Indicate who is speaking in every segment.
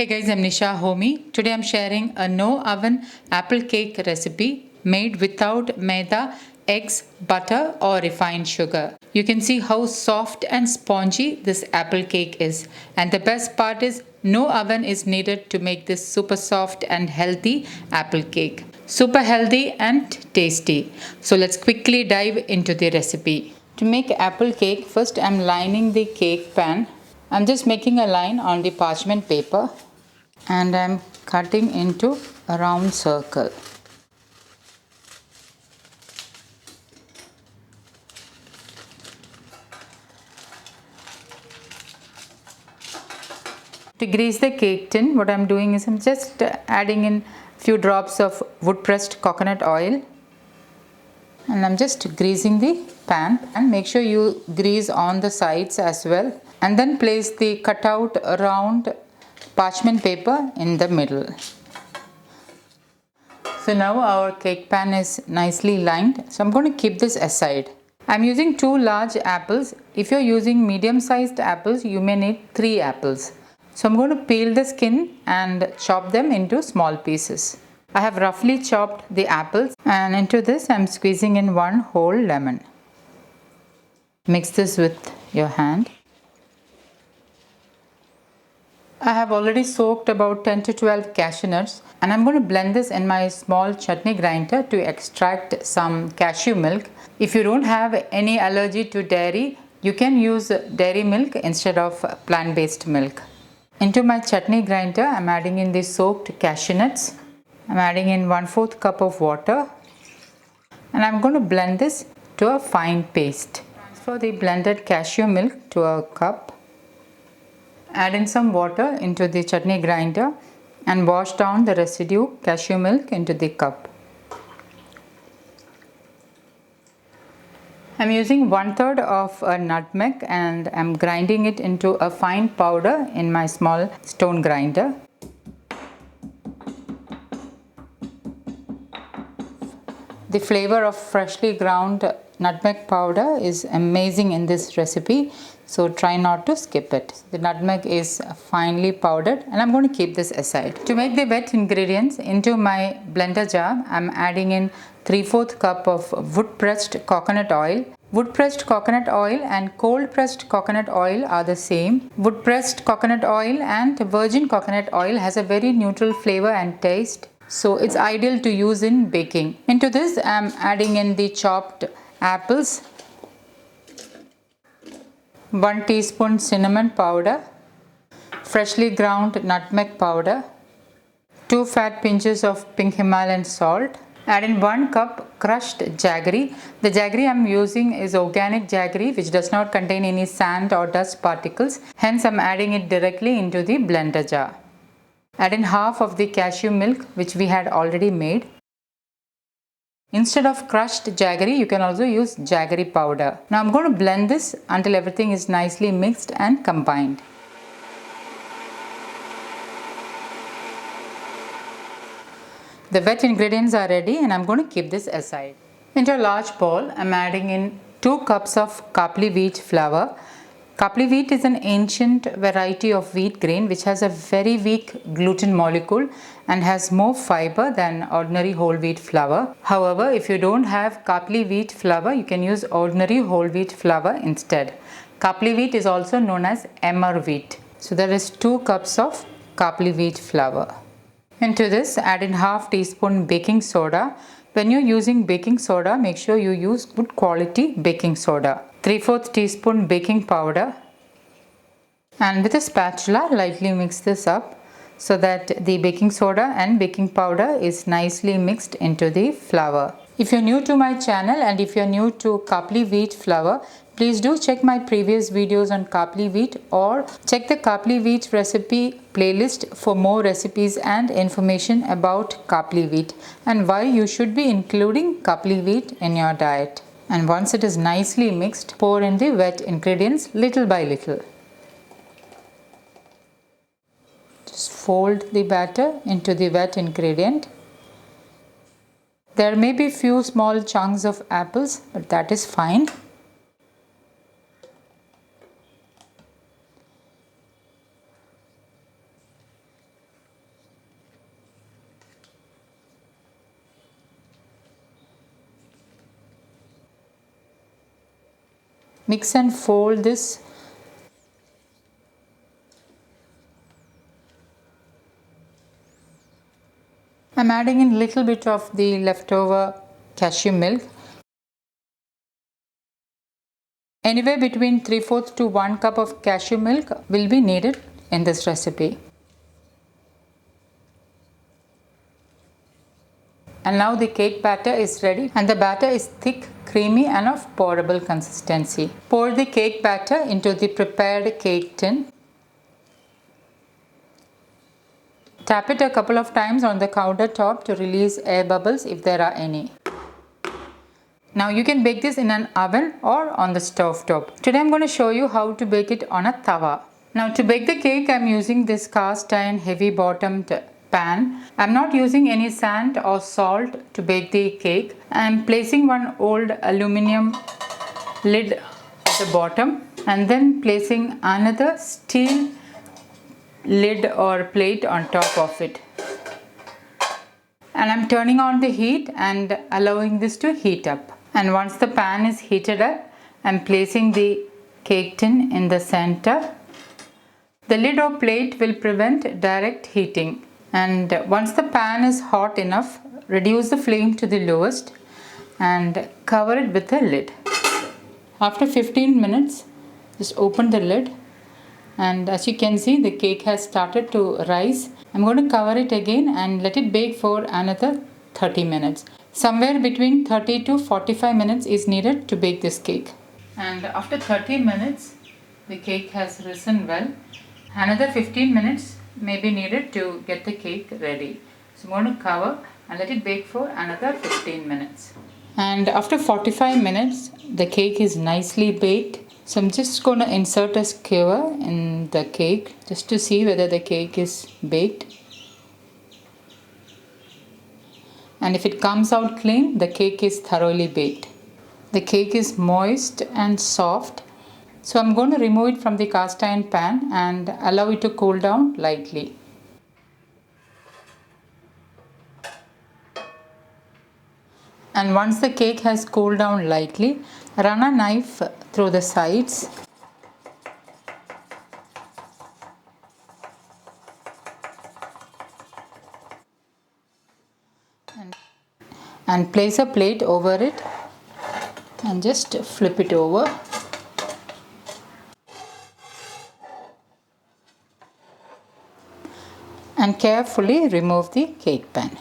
Speaker 1: Hey guys, I'm Nisa Homey. Today I'm sharing a no oven apple cake recipe made without maida, eggs, butter or refined sugar. You can see how soft and spongy this apple cake is. And the best part is no oven is needed to make this super soft and healthy apple cake. Super healthy and tasty. So let's quickly dive into the recipe. To make apple cake, first I'm lining the cake pan. I'm just making a line on the parchment paper and I'm cutting into a round circle. To grease the cake tin, what I'm doing is I'm just adding in a few drops of wood pressed coconut oil and I'm just greasing the pan, and make sure you grease on the sides as well, and then place the cutout round parchment paper in the middle. So now our cake pan is nicely lined, so I'm going to keep this aside. I'm using 2 large apples. If you're using medium sized apples, you may need 3 apples. So I'm going to peel the skin and chop them into small pieces. I have roughly chopped the apples, and into this I'm squeezing in 1 whole lemon. Mix this with your hand. I have already soaked about 10 to 12 cashew nuts, and I'm going to blend this in my small chutney grinder to extract some cashew milk. If you don't have any allergy to dairy, you can use dairy milk instead of plant-based milk. Into my chutney grinder, I'm adding in the soaked cashew nuts. I'm adding in 1/4 cup of water, and I'm going to blend this to a fine paste. Transfer the blended cashew milk to a cup. Add in some water into the chutney grinder and wash down the residue cashew milk into the cup. I'm using 1/3 of a nutmeg and I'm grinding it into a fine powder in my small stone grinder. The flavor of freshly ground nutmeg powder is amazing in this recipe, so try not to skip it. The nutmeg is finely powdered, and I'm going to keep this aside. To make the wet ingredients, into my blender jar, I'm adding in 3/4 cup of wood pressed coconut oil. Wood pressed coconut oil and cold pressed coconut oil are the same. Wood pressed coconut oil and virgin coconut oil has a very neutral flavor and taste, so it's ideal to use in baking. Into this I'm adding in the chopped apples, 1 teaspoon cinnamon powder, freshly ground nutmeg powder, 2 fat pinches of Pink Himalayan salt. Add in 1 cup crushed jaggery. The jaggery I'm using is organic jaggery, which does not contain any sand or dust particles. Hence I'm adding it directly into the blender jar. Add in half of the cashew milk, which we had already made. Instead of crushed jaggery, you can also use jaggery powder. Now I'm going to blend this until everything is nicely mixed and combined. The wet ingredients are ready, and I'm going to keep this aside. Into a large bowl, I'm adding in 2 cups of Khapli Wheat Flour. Khapli wheat is an ancient variety of wheat grain which has a very weak gluten molecule and has more fiber than ordinary whole wheat flour. However, if you don't have Khapli wheat flour, you can use ordinary whole wheat flour instead. Khapli wheat is also known as emmer wheat. So there is 2 cups of Khapli wheat flour. Into this, add in half teaspoon baking soda. When you're using baking soda, make sure you use good quality baking soda. 3/4 teaspoon baking powder, and with a spatula lightly mix this up so that the baking soda and baking powder is nicely mixed into the flour. If you're new to my channel and if you're new to Khapli wheat flour, please do check my previous videos on Khapli wheat, or check the Khapli wheat recipe playlist for more recipes and information about Khapli wheat and why you should be including Khapli wheat in your diet. And once it is nicely mixed, pour in the wet ingredients little by little. Just fold the batter into the wet ingredient. There may be few small chunks of apples, but that is fine. mix and fold this. I'm adding in a little bit of the leftover cashew milk. Anywhere between 3/4 to 1 cup of cashew milk will be needed in this recipe. And now the cake batter is ready, and the batter is thick, creamy and of pourable consistency. Pour the cake batter into the prepared cake tin. Tap it a couple of times on the countertop to release air bubbles if there are any. Now you can bake this in an oven or on the stove top. Today I'm going to show you how to bake it on a tawa. Now to bake the cake I'm using this cast iron heavy bottomed pan. I'm not using any sand or salt to bake the cake. I'm placing one old aluminium lid at the bottom and then placing another steel lid or plate on top of it. And I'm turning on the heat and allowing this to heat up. And once the pan is heated up, I'm placing the cake tin in the center. The lid or plate will prevent direct heating. And once the pan is hot enough, reduce the flame to the lowest and cover it with a lid. After 15 minutes, just open the lid, and as you can see the cake has started to rise. I'm going to cover it again and let it bake for another 30 minutes. Somewhere between 30 to 45 minutes is needed to bake this cake. And after 30 minutes the cake has risen well. Another 15 minutes may be needed to get the cake ready. So I'm going to cover and let it bake for another 15 minutes. And after 45 minutes the cake is nicely baked. So I'm just going to insert a skewer in the cake just to see whether the cake is baked. And if it comes out clean, the cake is thoroughly baked. The cake is moist and soft. So I'm going to remove it from the cast iron pan and allow it to cool down lightly. And once the cake has cooled down lightly, run a knife through the sides. And place a plate over it and just flip it over. And carefully remove the cake pan.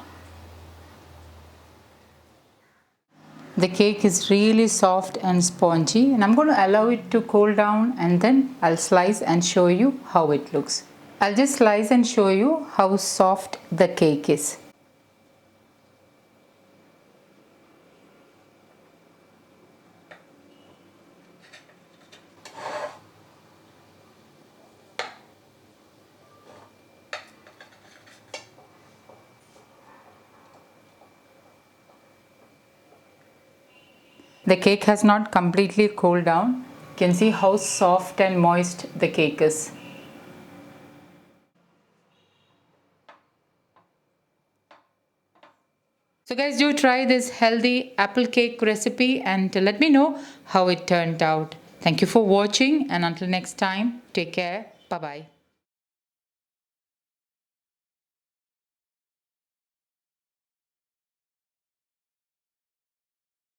Speaker 1: The cake is really soft and spongy, and I'm going to allow it to cool down and then I'll slice and show you how it looks. I'll just slice and show you how soft the cake is. The cake has not completely cooled down. You can see how soft and moist the cake is. So guys, do try this healthy apple cake recipe and let me know how it turned out. Thank you for watching, and until next time, take care. Bye bye.